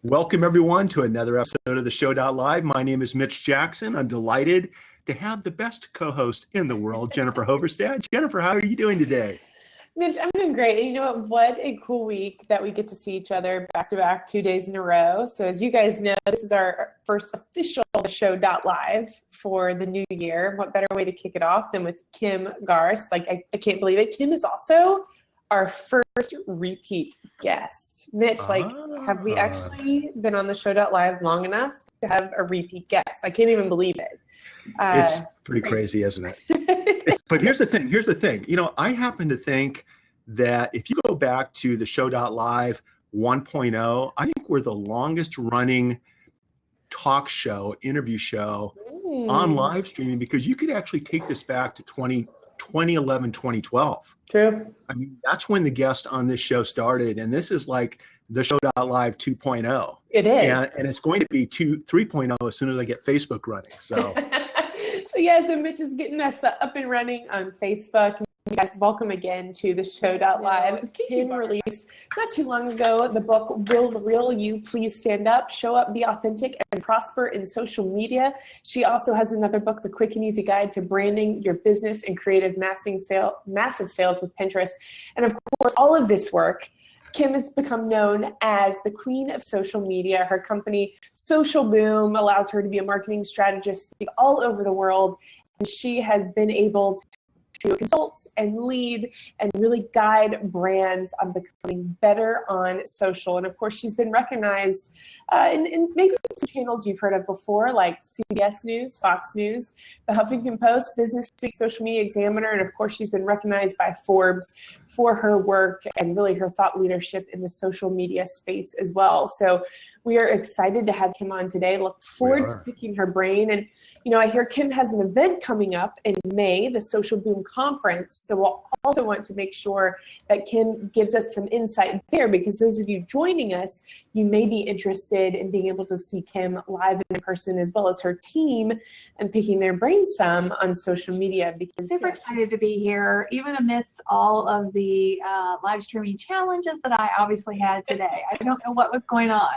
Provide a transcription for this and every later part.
Welcome, everyone, to another episode of TheShow.live. My name is Mitch Jackson. I'm delighted to have the best co-host in the world, Jennifer Hoverstad. Jennifer, how are you doing today? Mitch, I'm doing great. And you know what a cool week that we get to see each other back-to-back 2 days in a row. So as you guys know, this is our first official TheShow.live for the new year. What better way to kick it off than with Kim Garst? I can't believe it. Kim is also our first repeat guest. Mitch, have we actually been on TheShow.live long enough to have a repeat guest? I can't even believe it. It's pretty crazy, isn't it? But here's the thing. You know, I happen to think that if you go back to TheShow.live 1.0, I think we're the longest running talk show, interview show on live streaming, because you could actually take this back to 2011, 2012. True. I mean, that's when the guest on this show started, and this is like TheShow.live 2.0. It is. And it's going to be 3.0 as soon as I get Facebook running. So, so Mitch is getting us up and running on Facebook. You guys, welcome again to TheShow.live. Kim released not too long ago the book, Will the Real You Please Stand Up, Show Up, Be Authentic, and Prosper in Social Media. She also has another book, The Quick and Easy Guide to Branding Your Business and Creative Massive Sales with Pinterest. And of course, all of this work, Kim has become known as the queen of social media. Her company, Social Boom, allows her to be a marketing strategist all over the world. And she has been able to consult and lead and really guide brands on becoming better on social. And of course, she's been recognized in maybe some channels you've heard of before, like CBS News, Fox News, the Huffington Post, Business Week, Social Media Examiner, and of course, she's been recognized by Forbes for her work and really her thought leadership in the social media space as well. So we are excited to have Kim on today. Look forward to picking her brain. And you know, I hear Kim has an event coming up in May, the Social Boom Conference. So we'll also want to make sure that Kim gives us some insight there, because those of you joining us, you may be interested in being able to see Kim live in person, as well as her team, and picking their brain some on social media. Because super excited to be here, even amidst all of the live streaming challenges that I obviously had today. I don't know what was going on.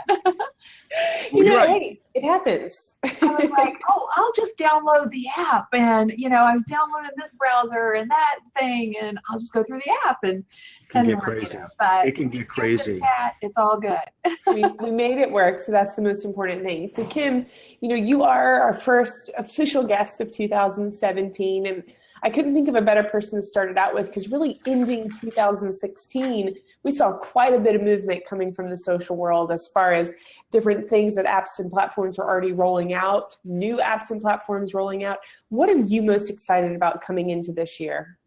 You know, hey, it happens. I was like, oh, I'll just download the app, and you know, I was downloading this browser and that thing, and I'll just go through the app, and it can get crazy. But it can get crazy. It's all good. we made it work, so that's the most important thing. So Kim, you know, you are our first official guest of 2017, and I couldn't think of a better person to start it out with, because really ending 2016, we saw quite a bit of movement coming from the social world as far as different things that apps and platforms were already rolling out, new apps and platforms rolling out. What are you most excited about coming into this year?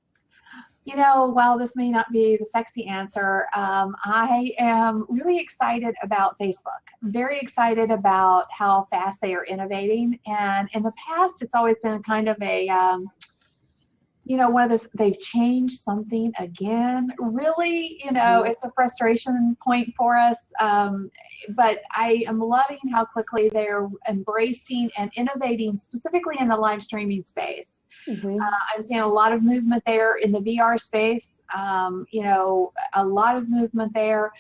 You know, while this may not be the sexy answer, I am really excited about Facebook. Very excited about how fast they are innovating. And in the past, it's always been kind of a you know, one of those, they've changed something again. Really, you know, it's a frustration point for us. But I am loving how quickly they're embracing and innovating, specifically in the live streaming space. I'm seeing a lot of movement there in the VR space, you know, a lot of movement there.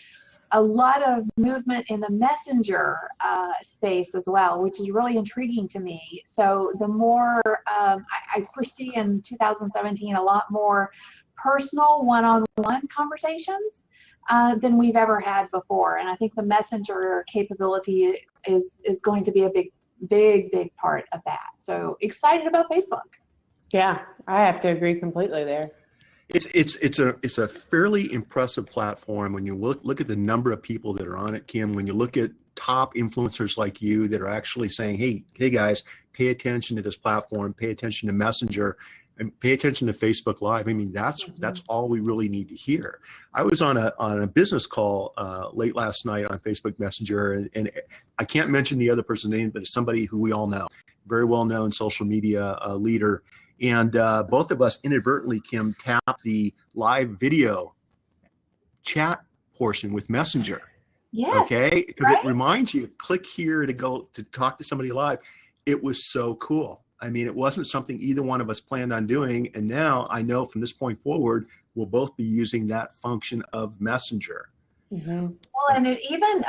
A lot of movement in the messenger space as well, which is really intriguing to me. So the more I foresee in 2017 a lot more personal one-on-one conversations than we've ever had before. And I think the messenger capability is going to be a big part of that. So excited about Facebook. Yeah, I have to agree completely there. It's a fairly impressive platform when you look at the number of people that are on it, Kim. When you look at top influencers like you that are actually saying, hey guys, pay attention to this platform, pay attention to Messenger, and pay attention to Facebook Live. I mean, that's all we really need to hear. I was on a business call late last night on Facebook Messenger, and I can't mention the other person's name, but it's somebody who we all know, very well known social media leader. And both of us inadvertently, Kim, tapped the live video chat portion with Messenger. Yeah. Okay. Because it reminds you, click here to go to talk to somebody live. It was so cool. I mean, it wasn't something either one of us planned on doing. And now I know from this point forward, we'll both be using that function of Messenger. Well, and it even,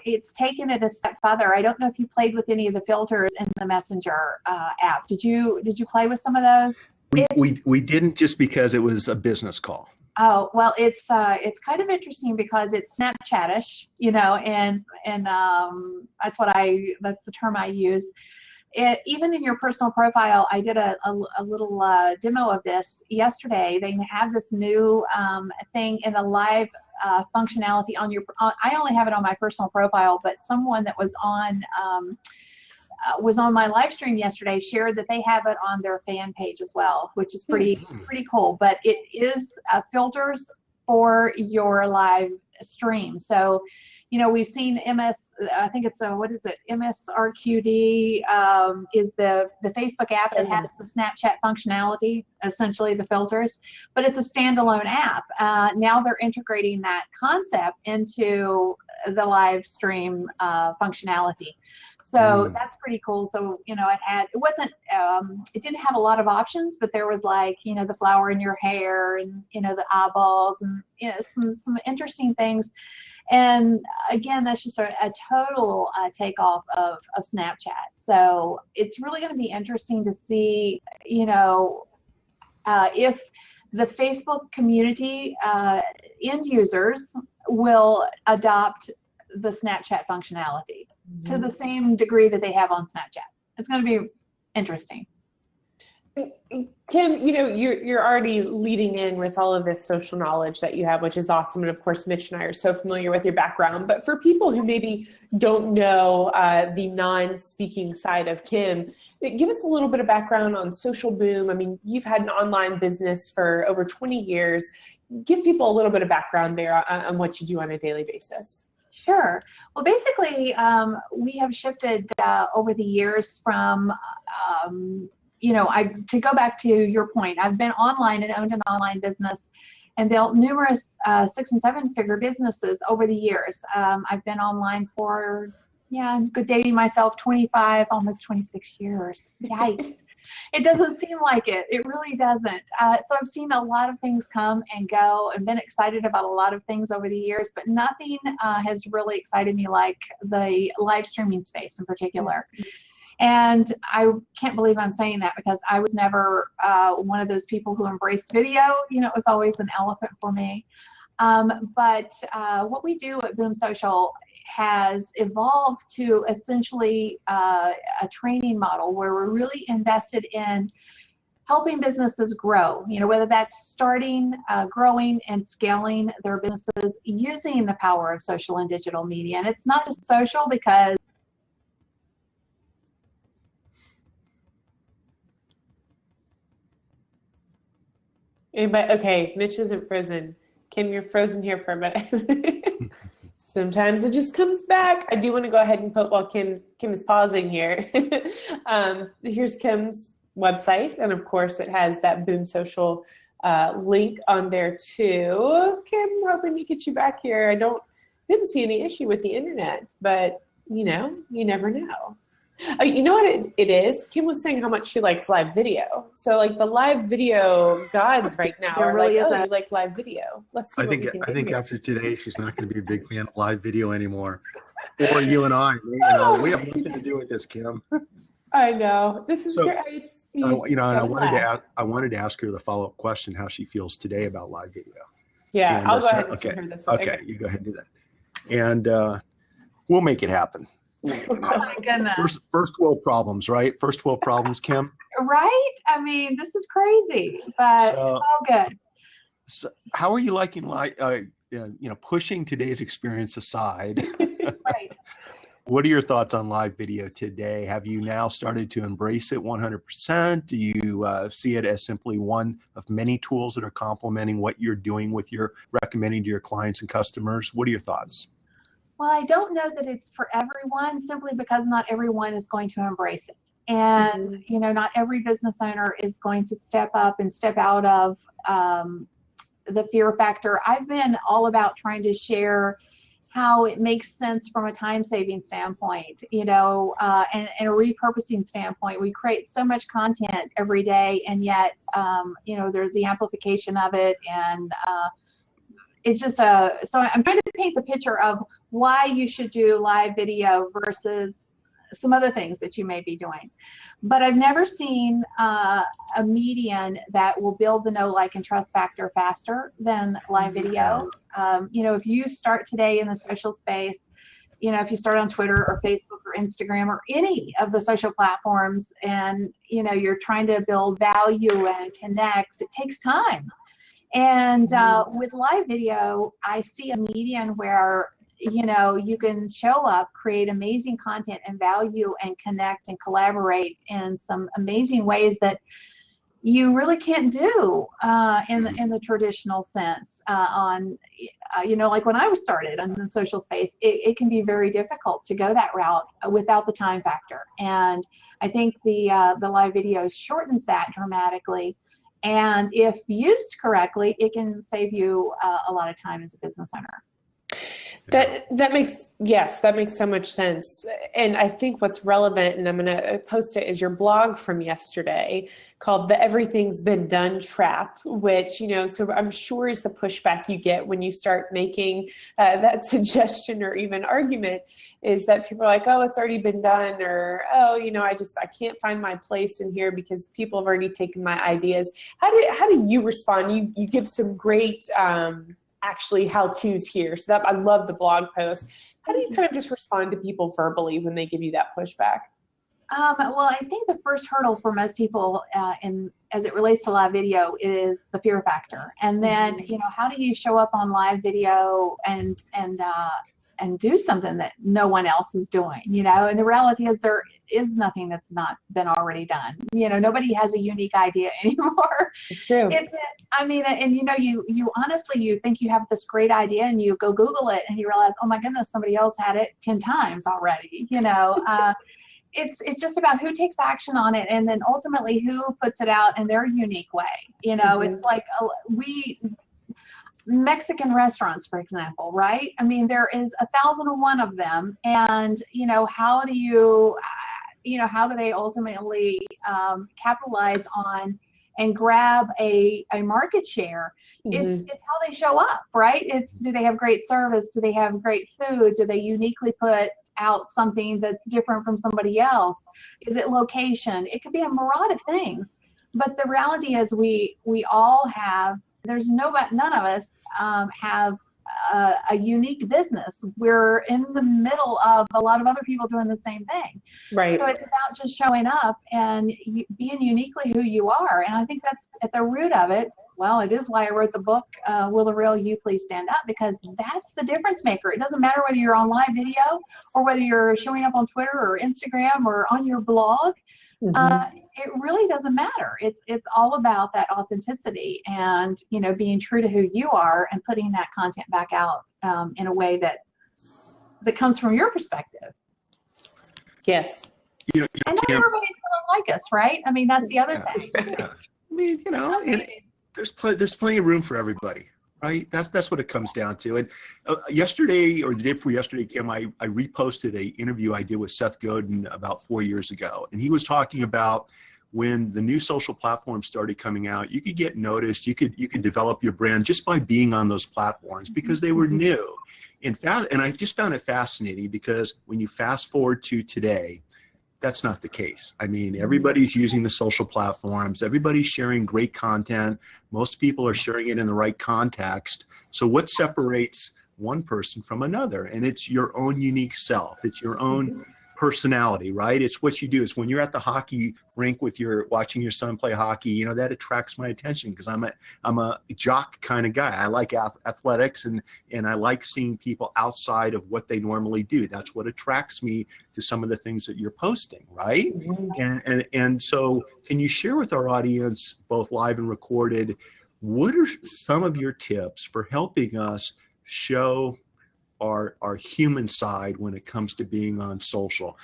it's taken it a step further. I don't know if you played with any of the filters in the Messenger app. Did you play with some of those? We didn't, just because it was a business call. Oh, well, it's kind of interesting because it's Snapchat-ish, and that's the term I use. Even in your personal profile, I did a little demo of this yesterday. They have this new thing in the live functionality on your. I only have it on my personal profile, but someone that was on my live stream yesterday shared that they have it on their fan page as well, which is pretty cool. But it is filters for your live stream. So, we've seen I think it's what is it? MSRQD is the Facebook app that has the Snapchat functionality, essentially the filters, but it's a standalone app. Now they're integrating that concept into the live stream functionality. So that's pretty cool. So, it didn't have a lot of options, but there was the flower in your hair and, the eyeballs and, some interesting things. And again, that's just a total takeoff of Snapchat. So it's really going to be interesting to see, if the Facebook community end users will adopt the Snapchat functionality to the same degree that they have on Snapchat. It's going to be interesting. Kim, you're already leading in with all of this social knowledge that you have, which is awesome. And of course, Mitch and I are so familiar with your background. But for people who maybe don't know the non-speaking side of Kim, give us a little bit of background on Social Boom. I mean, you've had an online business for over 20 years. Give people a little bit of background there on what you do on a daily basis. Sure. Well, basically, we have shifted over the years from to go back to your point, I've been online and owned an online business and built numerous 6- and 7-figure businesses over the years. I've been online for, good dating myself, 25, almost 26 years. Yikes. It doesn't seem like it. It really doesn't. So I've seen a lot of things come and go and been excited about a lot of things over the years, but nothing has really excited me like the live streaming space in particular. And I can't believe I'm saying that because I was never one of those people who embraced video. It was always an elephant for me. But what we do at Boom Social has evolved to essentially a training model where we're really invested in helping businesses grow, whether that's starting, growing, and scaling their businesses using the power of social and digital media. And it's not just social because Anybody? Okay, Mitch isn't frozen. Kim, you're frozen here for a minute. Sometimes it just comes back. I do want to go ahead and put while Kim is pausing here. Here's Kim's website, and of course it has that Boom Social link on there too. Kim, hoping to get you back here. Didn't see any issue with the internet, but you never know. You know what it is? Kim was saying how much she likes live video. So the live video gods right now are really you like live video. Let's see. I think after today, she's not going to be a big fan of live video anymore. Or you and I, we have nothing to do with this, Kim. I know. This is great. And I wanted to ask her the follow-up question, how she feels today about live video. Yeah, and, I'll go ahead and send her this. Okay, you go ahead and do that. And we'll make it happen. Oh my goodness. First world problems, right? First world problems, Kim. Right? I mean, this is crazy, but it's all good. So how are you liking pushing today's experience aside? Right. What are your thoughts on live video today? Have you now started to embrace it 100%? Do you see it as simply one of many tools that are complementing what you're doing with your recommending to your clients and customers? What are your thoughts? Well, I don't know that it's for everyone simply because not everyone is going to embrace it. And, not every business owner is going to step up and step out of the fear factor. I've been all about trying to share how it makes sense from a time-saving standpoint, and a repurposing standpoint. We create so much content every day, and yet, there's the amplification of it, and it's just so I'm trying to paint the picture of why you should do live video versus some other things that you may be doing. But I've never seen a median that will build the know, like, and trust factor faster than live video. You know, if you start today in the social space, you know, if you start on Twitter or Facebook or Instagram or any of the social platforms, and, you know, you're trying to build value and connect, it takes time. And with live video, I see a median where, you know, you can show up, create amazing content and value, and connect and collaborate in some amazing ways that you really can't do in the traditional sense on, you know, like when I was started on the social space, it can be very difficult to go that route without the time factor. And I think the live video shortens that dramatically. And if used correctly, it can save you a lot of time as a business owner. That makes, yes, that makes so much sense. And I think what's relevant, and I'm going to post it, is your blog from yesterday called The Everything's Been Done Trap, which, you know, so I'm sure is the pushback you get when you start making that suggestion or even argument, is that people are like, oh, it's already been done, or, oh, you know, I can't find my place in here because people have already taken my ideas. How do you respond? You give some great actually how-tos here. So that, I love the blog post. How do you kind of just respond to people verbally when they give you that pushback? Well, I think the first hurdle for most people as it relates to live video is the fear factor. And then, you know, how do you show up on live video and do something that no one else is doing, you know? And the reality is there is nothing that's not been already done. You know, nobody has a unique idea anymore. It's true. I mean, and you know, you honestly, you think you have this great idea and you go Google it and you realize, oh my goodness, somebody else had it 10 times already, you know? It's just about who takes action on it, and then ultimately who puts it out in their unique way. You know, it's like Mexican restaurants, for example, right? I mean, there is 1,001 of them, and you know, how do they ultimately capitalize on and grab a market share? It's how they show up, right? Do they have great service? Do they have great food? Do they uniquely put out something that's different from somebody else? Is it location? It could be a myriad of things. But the reality is we all have, none of us have a unique business. We're in the middle of a lot of other people doing the same thing. Right. So it's about just showing up and being uniquely who you are. And I think that's at the root of it. Well, it is why I wrote the book, Will the Real You Please Stand Up? Because that's the difference maker. It doesn't matter whether you're on live video or whether you're showing up on Twitter or Instagram or on your blog. It really doesn't matter. It's all about that authenticity and, you know, being true to who you are and putting that content back out in a way that comes from your perspective. Yes. You know, and not everybody's going to like us, right? I mean, that's the other thing. Yeah. I mean, you know, and there's plenty of room for everybody, right? That's what it comes down to. And yesterday, or the day before yesterday, Kim, I reposted an interview I did with Seth Godin about 4 years ago, and he was talking about when the new social platforms started coming out, you could get noticed, you could develop your brand just by being on those platforms because they were new. In fact, and I just found it fascinating because when you fast forward to today, that's not the case. I mean, everybody's using the social platforms. Everybody's sharing great content. Most people are sharing it in the right context. So what separates one person from another? And it's your own unique self. It's your own personality, right? It's what you do. It's when you're at the hockey rink watching your son play hockey, you know, that attracts my attention because I'm a jock kind of guy. I like athletics and I like seeing people outside of what they normally do. That's what attracts me to some of the things that you're posting, right? And so can you share with our audience, both live and recorded, what are some of your tips for helping us show our human side when it comes to being on social?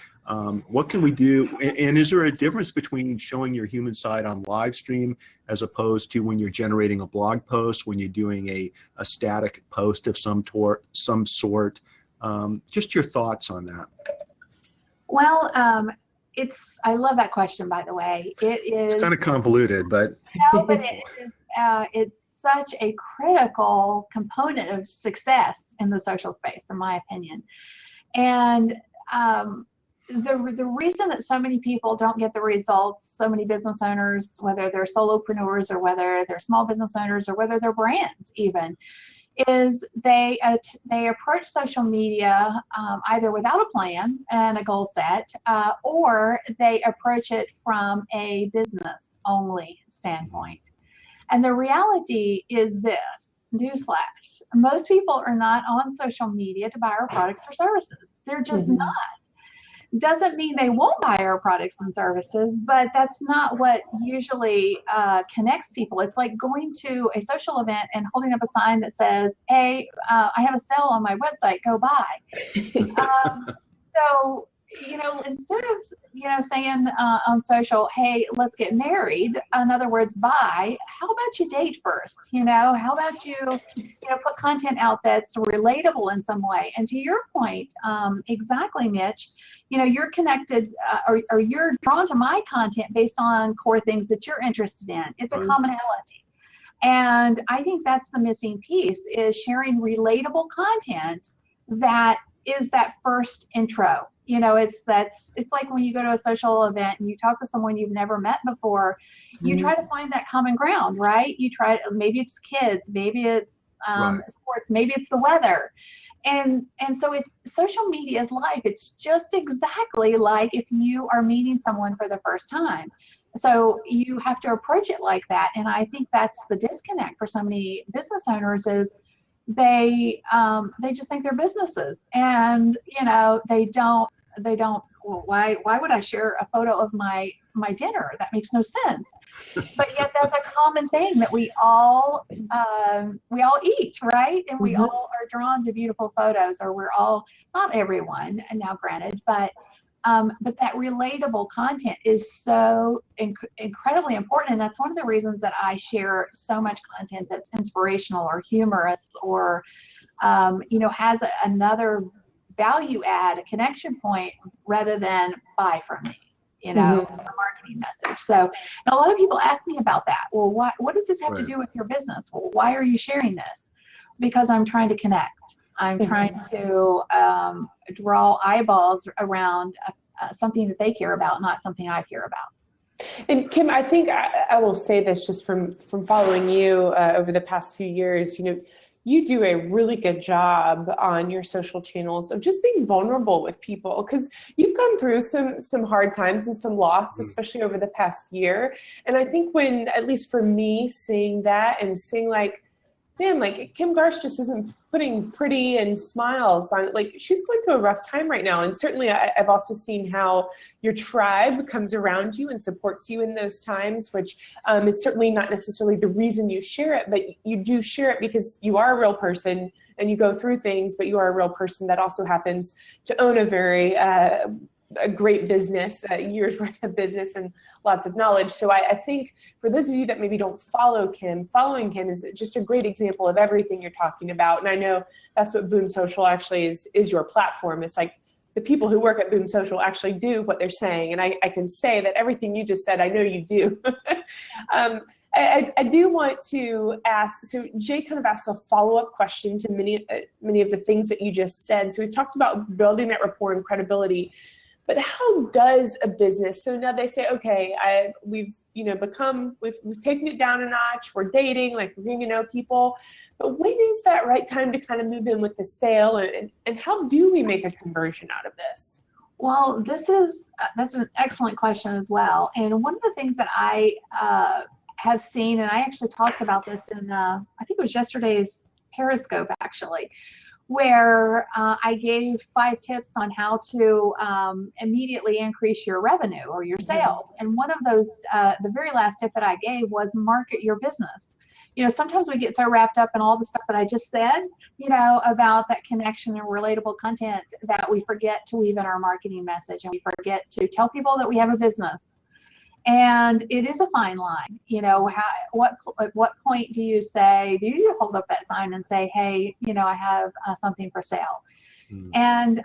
What can we do? And is there a difference between showing your human side on live stream as opposed to when you're generating a blog post, when you're doing a static post of some sort? Just your thoughts on that. Well, I love that question, by the way. It's kind of convoluted, but. No, but it is, it's such a critical component of success in the social space, in my opinion. And the reason that so many people don't get the results, so many business owners, whether they're solopreneurs or whether they're small business owners or whether they're brands even, is they approach social media either without a plan and a goal set, or they approach it from a business only standpoint. And the reality is this, newsflash, most people are not on social media to buy our products or services. They're just not. Doesn't mean they won't buy our products and services, but that's not what usually connects people. It's like going to a social event and holding up a sign that says, hey, I have a sale on my website, go buy. So, instead of, saying on social, hey, let's get married, in other words, buy, how about you date first? How about you, put content out that's relatable in some way? And to your point, exactly, Mitch, you're connected or you're drawn to my content based on core things that you're interested in. It's a commonality. And I think that's the missing piece, is sharing relatable content that is that first intro. It's like when you go to a social event and you talk to someone you've never met before, you try to find that common ground, right? Maybe it's kids, maybe it's sports, maybe it's the weather. And so it's social media is life. It's just exactly like if you are meeting someone for the first time. So you have to approach it like that. And I think that's the disconnect for so many business owners, is they just think they're businesses, and they don't well, why would I share a photo of my dinner? That makes no sense. But yet that's a common thing that we all eat, right? And we all are drawn to beautiful photos, or we're all, not everyone, and now granted, but that relatable content is so incredibly important. And that's one of the reasons that I share so much content that's inspirational or humorous or, has another value add, a connection point, rather than buy from me, a marketing message. So, and a lot of people ask me about that. Well, what does this have to do with your business? Well, why are you sharing this? Because I'm trying to connect. I'm trying to draw eyeballs around something that they care about, not something I care about. And Kim, I think I will say this just from following you over the past few years, you do a really good job on your social channels of just being vulnerable with people, because you've gone through some hard times and some loss, especially over the past year. And I think when, at least for me, seeing that and seeing like, man, like Kim Garst just isn't putting pretty and smiles on it. Like, she's going through a rough time right now. And certainly I've also seen how your tribe comes around you and supports you in those times, which is certainly not necessarily the reason you share it, but you do share it because you are a real person and you go through things, but you are a real person that also happens to own a very a great business, a year's worth of business and lots of knowledge. So I think for those of you that maybe don't follow Kim, following Kim is just a great example of everything you're talking about. And I know that's what Boom Social actually is your platform. It's like the people who work at Boom Social actually do what they're saying. And I can say that everything you just said, I know you do. I do want to ask, so Jay kind of asked a follow-up question to many of the things that you just said. So we've talked about building that rapport and credibility. But how does a business, so now they say, okay, we've taken it down a notch, we're dating, like we're getting to know people, but when is that right time to kind of move in with the sale, and how do we make a conversion out of this? Well, that's an excellent question as well. And one of the things that I have seen, and I actually talked about this in, I think it was yesterday's Periscope actually, where I gave 5 tips on how to immediately increase your revenue or your sales. And one of those, the very last tip that I gave was market your business. Sometimes we get so wrapped up in all the stuff that I just said, about that connection and relatable content, that we forget to weave in our marketing message, and we forget to tell people that we have a business. And it is a fine line, at what point do you hold up that sign and say, hey, I have something for sale? And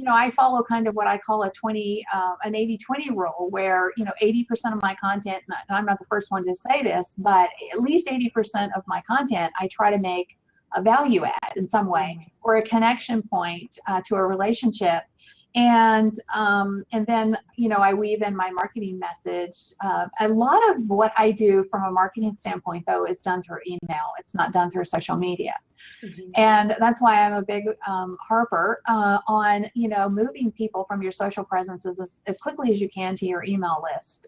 I follow kind of what I call an 80-20 rule, where 80% of my content, and I'm not the first one to say this, but at least 80% of my content I try to make a value add in some way, or a connection point to a relationship. And then I weave in my marketing message. A lot of what I do from a marketing standpoint, though, is done through email. It's not done through social media. And that's why I'm a big harper on moving people from your social presences as quickly as you can to your email list,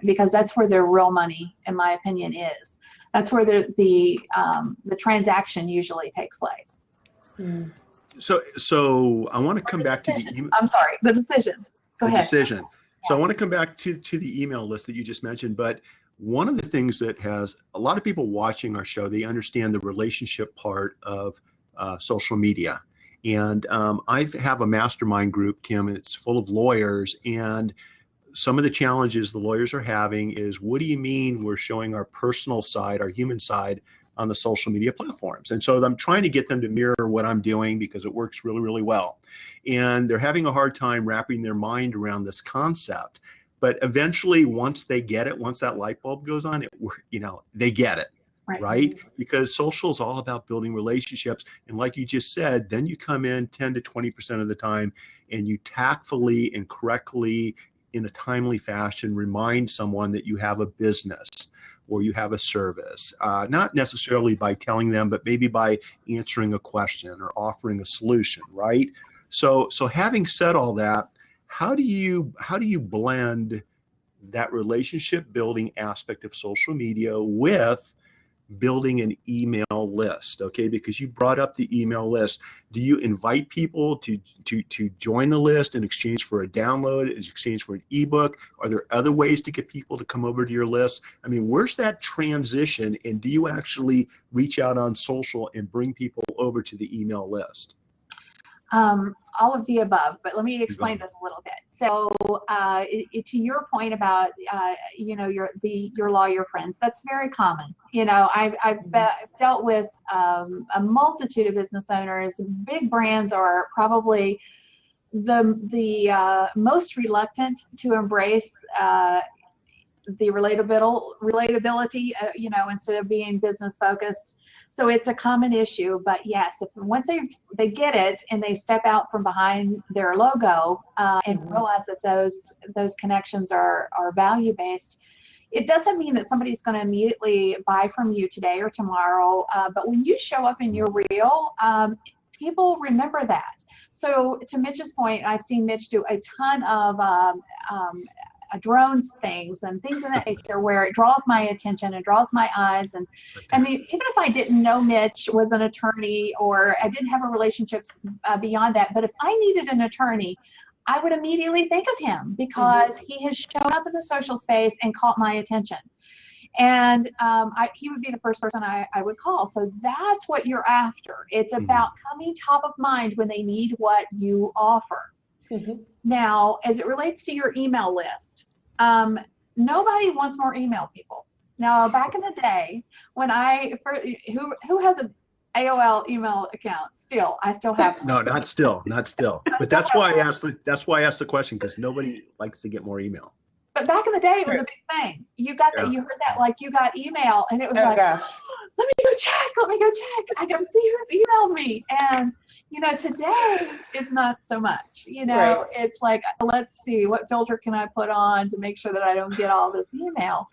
because that's where their real money, in my opinion, is. That's where the transaction usually takes place. So I want to come back to the email. I'm sorry, the decision. Go ahead. Decision. Yeah. So I want to come back to the email list that you just mentioned, but one of the things that has a lot of people watching our show, they understand the relationship part of social media. And I have a mastermind group, Kim, and it's full of lawyers. And some of the challenges the lawyers are having is, what do you mean we're showing our personal side, our human side on the social media platforms? And so I'm trying to get them to mirror what I'm doing because it works really, really well. And they're having a hard time wrapping their mind around this concept. But eventually, once they get it, once that light bulb goes on, they get it, right? Because social is all about building relationships. And like you just said, then you come in 10 to 20% of the time and you tactfully and correctly, in a timely fashion, remind someone that you have a business or you have a service, not necessarily by telling them, but maybe by answering a question or offering a solution, right? So having said all that, how do you blend that relationship building aspect of social media with building an email list? Okay, because you brought up the email list. Do you invite people to join the list in exchange for a download, in exchange for an ebook? Are there other ways to get people to come over to your list? I mean, where's that transition, and do you actually reach out on social and bring people over to the email list? All of the above, but let me explain this a little bit. So to your point about your lawyer friends, that's very common. I've dealt with a multitude of business owners. Big brands are probably the most reluctant to embrace the relatability, instead of being business focused. So it's a common issue, but yes, once they get it and they step out from behind their logo and realize that those connections are value based, it doesn't mean that somebody's going to immediately buy from you today or tomorrow. But when you show up in your reel, people remember that. So to Mitch's point, I've seen Mitch do a ton of drones things and things of that nature where it draws my attention and draws my eyes. And even if I didn't know Mitch was an attorney or I didn't have a relationship beyond that, but if I needed an attorney, I would immediately think of him because he has shown up in the social space and caught my attention. And he would be the first person I would call. So that's what you're after. It's about coming top of mind when they need what you offer. Now, as it relates to your email list, nobody wants more email people. Now, back in the day, when who has an AOL email account? I still have one. No, not still. But that's why I asked the question, because nobody likes to get more email. But back in the day, it was a big thing. You got that. You heard that, like you got email, and it was let me go check. I got to see who's emailed me. And today it's not so much. It's like, let's see, what filter can I put on to make sure that I don't get all this email.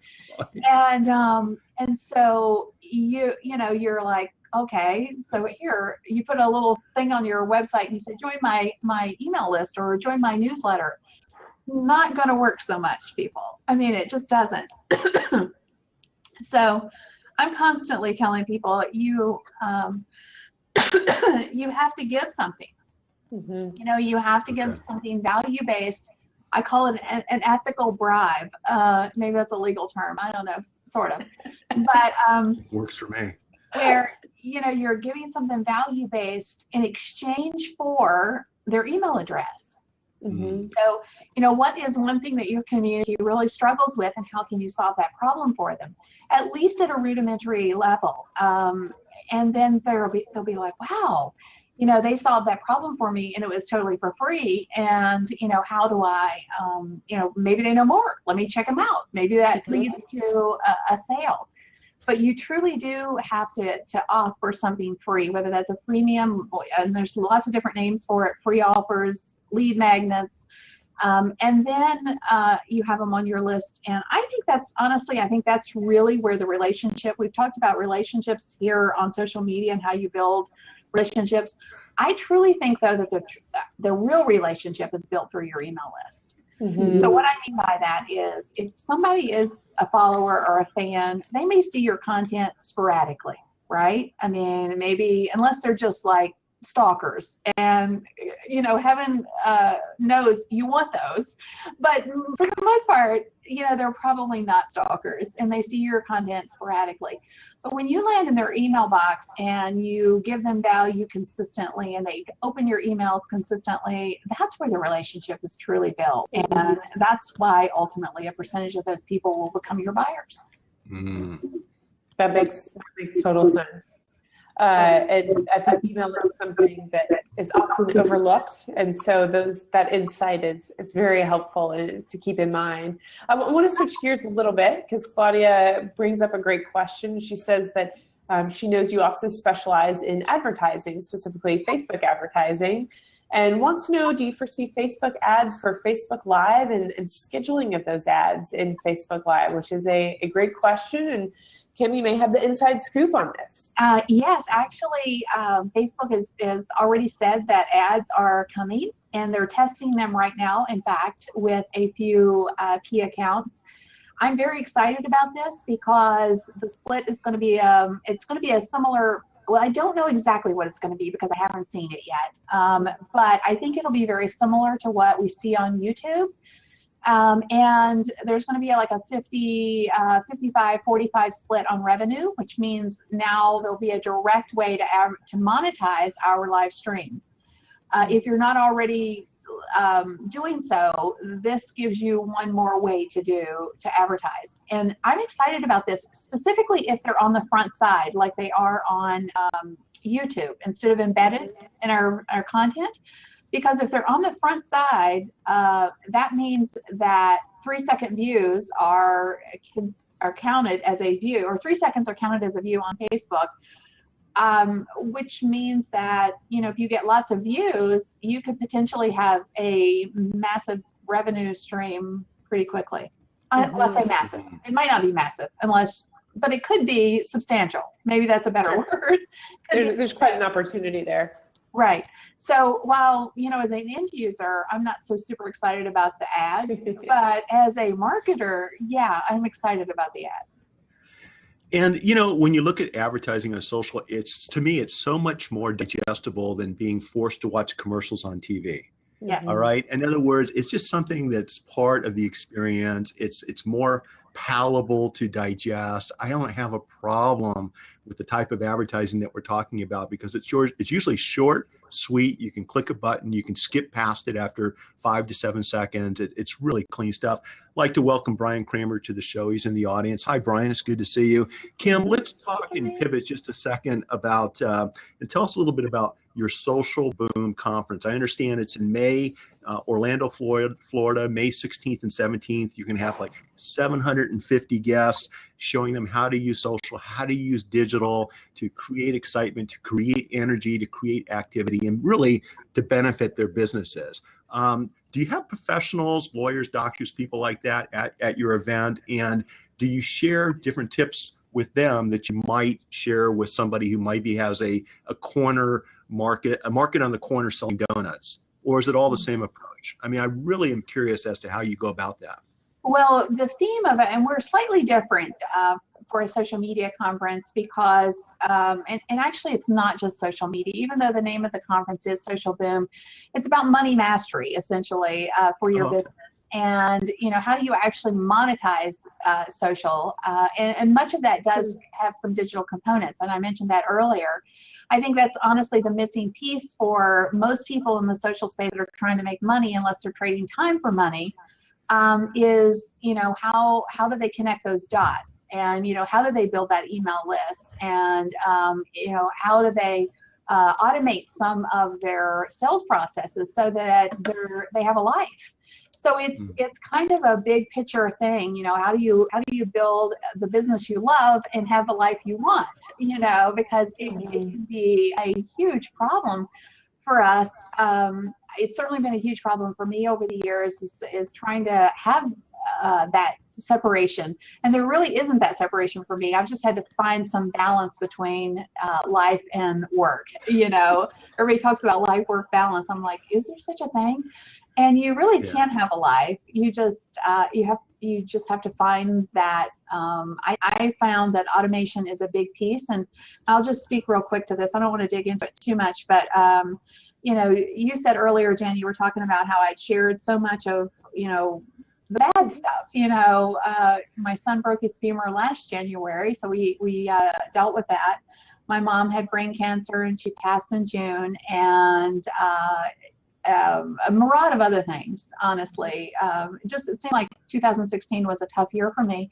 And so you're like, okay, so here you put a little thing on your website and you say, join my email list or join my newsletter. Not going to work so much, people. I mean, it just doesn't. So I'm constantly telling people, you have to give something. You have to give something value-based. I call it an ethical bribe. Maybe that's a legal term. I don't know, sort of. But works for me. Where you're giving something value-based in exchange for their email address. So, what is one thing that your community really struggles with, and how can you solve that problem for them, at least at a rudimentary level? And then they'll be like, wow, they solved that problem for me and it was totally for free. And, how do I, maybe they know more. Let me check them out. Maybe that leads to a sale. But you truly do have to offer something free, whether that's a freemium, and there's lots of different names for it, free offers, lead magnets, and then you have them on your list. And I think that's really where the relationship, we've talked about relationships here on social media and how you build relationships. I truly think, though, that the real relationship is built through your email list. So what I mean by that is, if somebody is a follower or a fan, they may see your content sporadically, right? I mean, maybe, unless they're just like stalkers, and heaven knows you want those, but for the most part, they're probably not stalkers, and they see your content sporadically. But when you land in their email box and you give them value consistently, and they open your emails consistently, that's where the relationship is truly built. And that's why ultimately a percentage of those people will become your buyers. That makes total sense. And I think email is something that is often overlooked, and so that insight is very helpful to keep in mind. I want to switch gears a little bit, because Claudia brings up a great question. She says that she knows you also specialize in advertising, specifically Facebook advertising, and wants to know, do you foresee Facebook ads for Facebook Live and scheduling of those ads in Facebook Live, which is a great question. And Kim, you may have the inside scoop on this. Yes, actually, Facebook has already said that ads are coming, and they're testing them right now, in fact, with a few key accounts. I'm very excited about this because the split is going to be, it's going to be a similar, well, I don't know exactly what it's going to be because I haven't seen it yet, but I think it'll be very similar to what we see on YouTube. And there's going to be like a 55-45 split on revenue, which means now there'll be a direct way to monetize our live streams. If you're not already doing so, this gives you one more way to advertise. And I'm excited about this, specifically if they're on the front side like they are on YouTube instead of embedded in our content. Because if they're on the front side, that means that 3-second views are counted as a view, or 3 seconds are counted as a view on Facebook, which means that, if you get lots of views, you could potentially have a massive revenue stream pretty quickly. Let's say massive. It might not be massive but it could be substantial. Maybe that's a better word. There's quite an opportunity there. Right. So while, as an end user, I'm not so super excited about the ads, but as a marketer, yeah, I'm excited about the ads. And, when you look at advertising on social, to me, it's so much more digestible than being forced to watch commercials on TV. Yes. All right. In other words, it's just something that's part of the experience. It's more palatable to digest. I don't have a problem with the type of advertising that we're talking about because it's usually short, sweet. You can click a button. You can skip past it after 5 to 7 seconds. It's really clean stuff. I'd like to welcome Brian Kramer to the show. He's in the audience. Hi, Brian. It's good to see you. Kim, let's talk and pivot just a second about and tell us a little bit about your Social Boom Conference. I understand it's in May, Orlando, Florida, May 16th and 17th. You can have like 750 guests showing them how to use social, how to use digital to create excitement, to create energy, to create activity, and really to benefit their businesses. Do you have professionals, lawyers, doctors, people like that at your event? And do you share different tips with them that you might share with somebody who maybe has a market on the corner selling donuts? Or is it all the same approach? I mean, I really am curious as to how you go about that. Well, the theme of it, and we're slightly different for a social media conference because, and actually it's not just social media, even though the name of the conference is Social Boom, it's about money mastery, essentially, for your business. And, how do you actually monetize social? And much of that does have some digital components. And I mentioned that earlier. I think that's honestly the missing piece for most people in the social space that are trying to make money, unless they're trading time for money, is, how do they connect those dots? And, how do they build that email list? And, how do they automate some of their sales processes so that they have a life. So it's kind of a big picture thing, you know. How do you build the business you love and have the life you want, you know, because it can be a huge problem for us. It's certainly been a huge problem for me over the years, is trying to have that separation. And there really isn't that separation for me. I've just had to find some balance between life and work. You know, everybody talks about life-work balance. I'm like, is there such a thing? And you really can't have a life. You just you just have to find that. I found that automation is a big piece, and I'll just speak real quick to this. I don't want to dig into it too much, but you know, you said earlier, Jen, you were talking about how I shared so much of, you know, the bad stuff. You know, my son broke his femur last January, so we dealt with that. My mom had brain cancer and she passed in June, and a myriad of other things, honestly. Just, it seemed like 2016 was a tough year for me.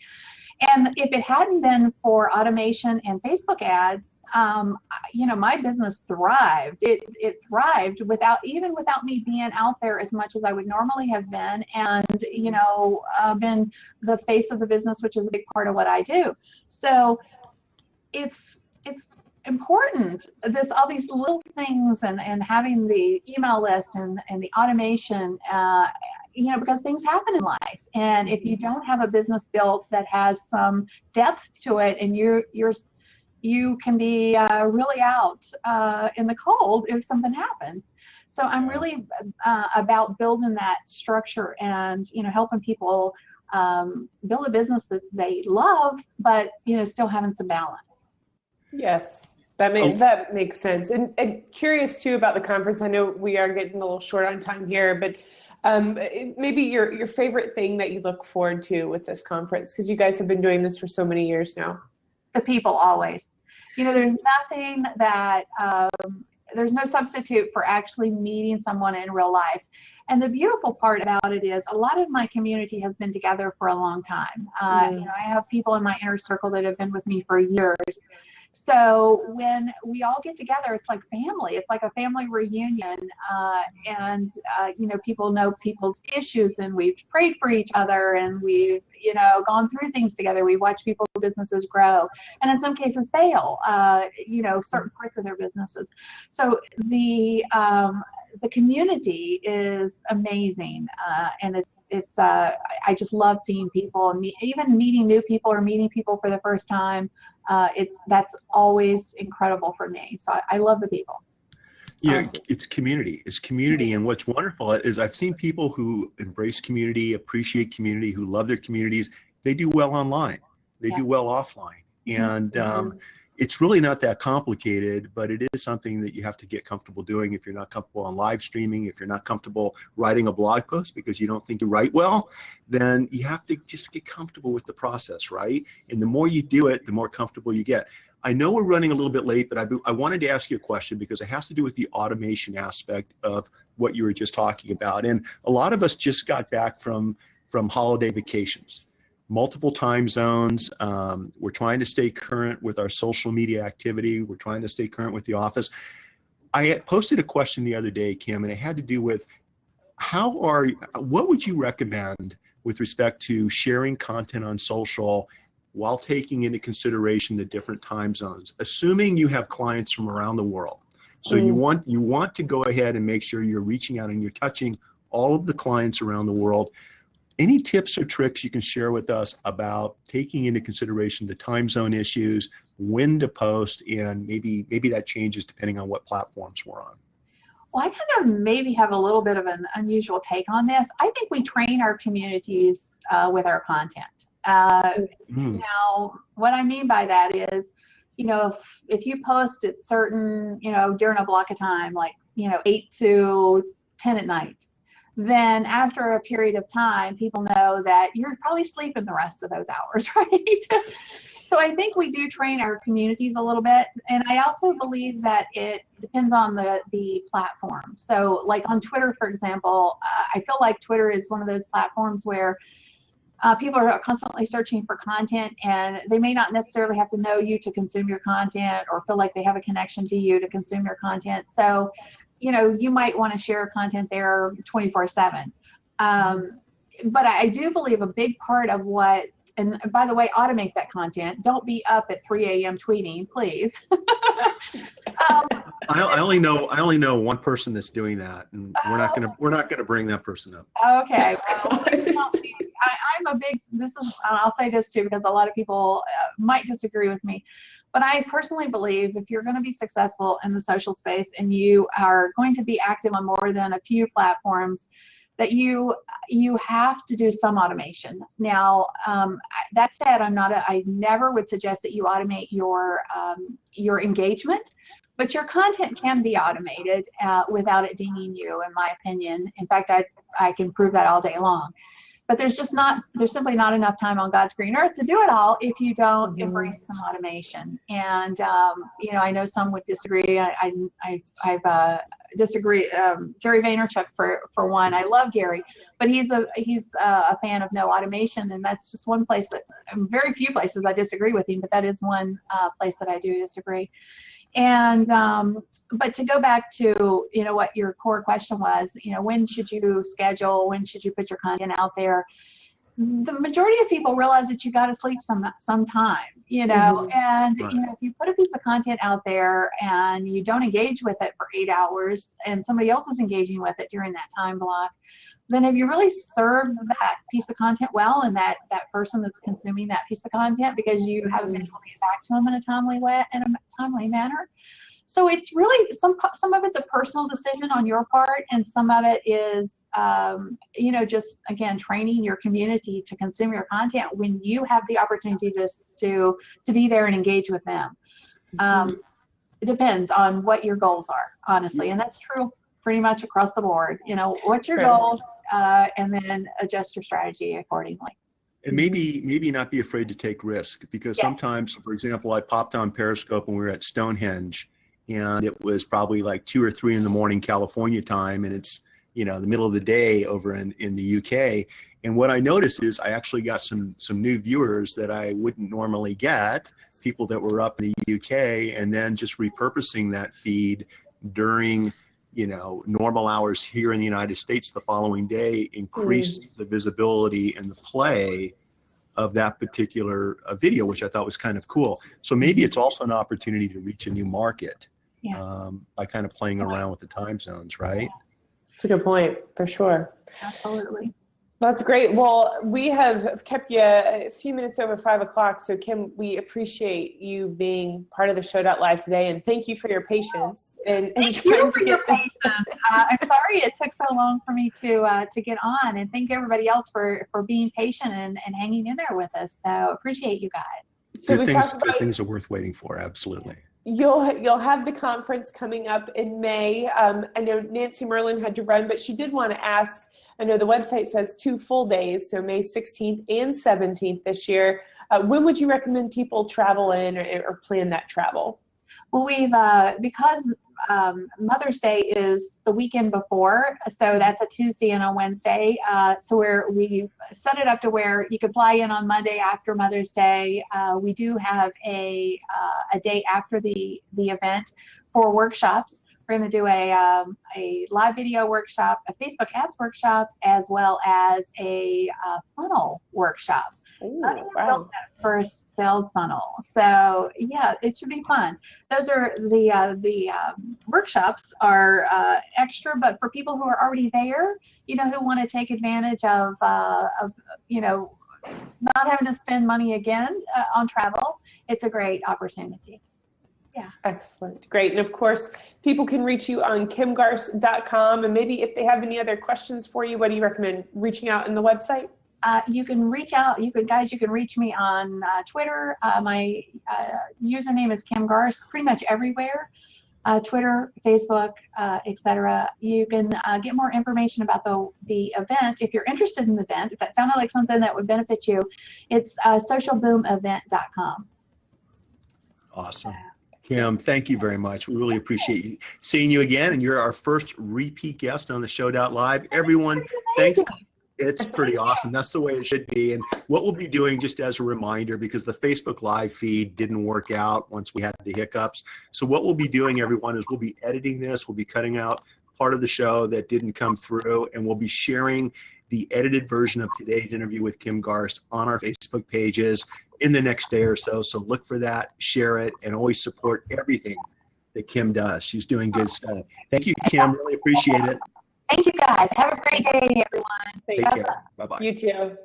And if it hadn't been for automation and Facebook ads, you know, my business thrived. It thrived without me being out there as much as I would normally have been, and, you know, been the face of the business, which is a big part of what I do. So it's important, all these little things, and having the email list and the automation, you know, because things happen in life, and if you don't have a business built that has some depth to it, and you can be really out in the cold if something happens. So I'm really about building that structure and, you know, helping people build a business that they love, but, you know, still having some balance. Yes, that makes sense. And curious too about the conference. I know we are getting a little short on time here, but maybe your favorite thing that you look forward to with this conference, because you guys have been doing this for so many years now. The people, always. You know, there's nothing that there's no substitute for actually meeting someone in real life. And the beautiful part about it is a lot of my community has been together for a long time. You know, I have people in my inner circle that have been with me for years. So when we all get together, it's like family. It's like a family reunion, and you know, people know people's issues, and we've prayed for each other, and we've, you know, gone through things together. We watch people's businesses grow, and in some cases fail. You know, certain parts of their businesses. So the community is amazing, and I just love seeing people, and even meeting new people or meeting people for the first time. That's always incredible for me. So I love the people. Yeah, it's community. It's community, and what's wonderful is I've seen people who embrace community, appreciate community, who love their communities. They do well online. They do well offline, and it's really not that complicated, but it is something that you have to get comfortable doing. If you're not comfortable on live streaming, if you're not comfortable writing a blog post because you don't think you write well, then you have to just get comfortable with the process, right? And the more you do it, the more comfortable you get. I know we're running a little bit late, but I wanted to ask you a question because it has to do with the automation aspect of what you were just talking about. And a lot of us just got back from holiday vacations. Multiple time zones. We're trying to stay current with our social media activity. We're trying to stay current with the office. I had posted a question the other day, Kim, and it had to do with what would you recommend with respect to sharing content on social while taking into consideration the different time zones, assuming you have clients from around the world. So you want to go ahead and make sure you're reaching out and you're touching all of the clients around the world. Any tips or tricks you can share with us about taking into consideration the time zone issues, when to post, and maybe that changes depending on what platforms we're on? Well, I kind of maybe have a little bit of an unusual take on this. I think we train our communities with our content. Now, what I mean by that is, you know, if you post at certain, you know, during a block of time, like, you know, 8 to 10 at night, then after a period of time, people know that you're probably sleeping the rest of those hours, right? So I think we do train our communities a little bit. And I also believe that it depends on the platform. So like on Twitter, for example, I feel like Twitter is one of those platforms where People are constantly searching for content, and they may not necessarily have to know you to consume your content or feel like they have a connection to you to consume your content. So, you might want to share content there 24/7. But I do believe a big part of and by the way, automate that content. Don't be up at 3 a.m. tweeting, please. I only know one person that's doing that, and we're not gonna bring that person up. Okay. Well, I'm a big. I'll say this too, because a lot of people might disagree with me, but I personally believe if you're going to be successful in the social space and you are going to be active on more than a few platforms, that you have to do some automation. Now, that said, I never would suggest that you automate your engagement, but your content can be automated without it dinging you, in my opinion. In fact, I can prove that all day long. But there's simply not enough time on God's green earth to do it all if you don't embrace some automation. And I know some would disagree. I've disagree. Gary Vaynerchuk for one. I love Gary, but he's a fan of no automation, and that's just one place that very few places I disagree with him, but that is one place that I do disagree. And but to go back to what your core question was, when should you schedule, when should you put your content out there? The majority of people realize that you got to sleep sometime, and Right. if you put a piece of content out there and you don't engage with it for 8 hours and somebody else is engaging with it during that time block, then have you really served that piece of content well, and that person that's consuming that piece of content, because you haven't been able to get back to them in a timely manner? So it's really some of it's a personal decision on your part, and some of it is just again training your community to consume your content when you have the opportunity to be there and engage with them. It depends on what your goals are, honestly, and that's true pretty much across the board. What's your goals, and then adjust your strategy accordingly. And maybe not be afraid to take risk, because sometimes, for example, I popped on Periscope when we were at Stonehenge, and it was probably like 2 or 3 in the morning California time, and it's the middle of the day over in the UK. And what I noticed is I actually got some new viewers that I wouldn't normally get, people that were up in the UK, and then just repurposing that feed during normal hours here in the United States the following day increased the visibility and the play of that particular video, which I thought was kind of cool. So maybe it's also an opportunity to reach a new market by kind of playing around with the time zones, right? That's a good point, for sure. Absolutely. That's great. Well, we have kept you a few minutes over 5 o'clock. So Kim, we appreciate you being part of the Show.live today, and thank you for your patience. And thank you for your patience. I'm sorry it took so long for me to get on, and thank everybody else for being patient and hanging in there with us. So appreciate you guys. So good things are worth waiting for. Absolutely. You'll have the conference coming up in May. I know Nancy Merlin had to run, but she did want to ask. I know the website says 2 full days, so May 16th and 17th this year. When would you recommend people travel in or plan that travel? Well, we've because Mother's Day is the weekend before, so that's a Tuesday and a Wednesday. So we set it up to where you could fly in on Monday after Mother's Day. We do have a day after the event for workshops. We're going to do a live video workshop, a Facebook ads workshop, as well as a funnel workshop. Ooh, How do you wow. build that first sales funnel? So yeah, it should be fun. Those are the workshops are extra, but for people who are already there, who want to take advantage of not having to spend money again on travel, it's a great opportunity. Yeah. Excellent. Great. And of course, people can reach you on kimgarst.com. And maybe if they have any other questions for you, what do you recommend? Reaching out in the website? You can reach out. You can reach me on Twitter. My username is Kim Garst, pretty much everywhere. Twitter, Facebook, etc. You can get more information about the event. If you're interested in the event, if that sounded like something that would benefit you, it's socialboomevent.com. Awesome. Kim, thank you very much. We really appreciate seeing you again, and you're our first repeat guest on the Show.live. Everyone, It's pretty awesome. That's the way it should be. And what we'll be doing, just as a reminder, because the Facebook Live feed didn't work out once we had the hiccups. So what we'll be doing, everyone, is we'll be editing this. We'll be cutting out part of the show that didn't come through, and we'll be sharing the edited version of today's interview with Kim Garst on our Facebook pages in the next day or so. So look for that, share it, and always support everything that Kim does. She's doing good stuff. Thank you, Kim. Really appreciate it. Thank you, guys. Have a great day, everyone. Take care. Bye-bye. You too.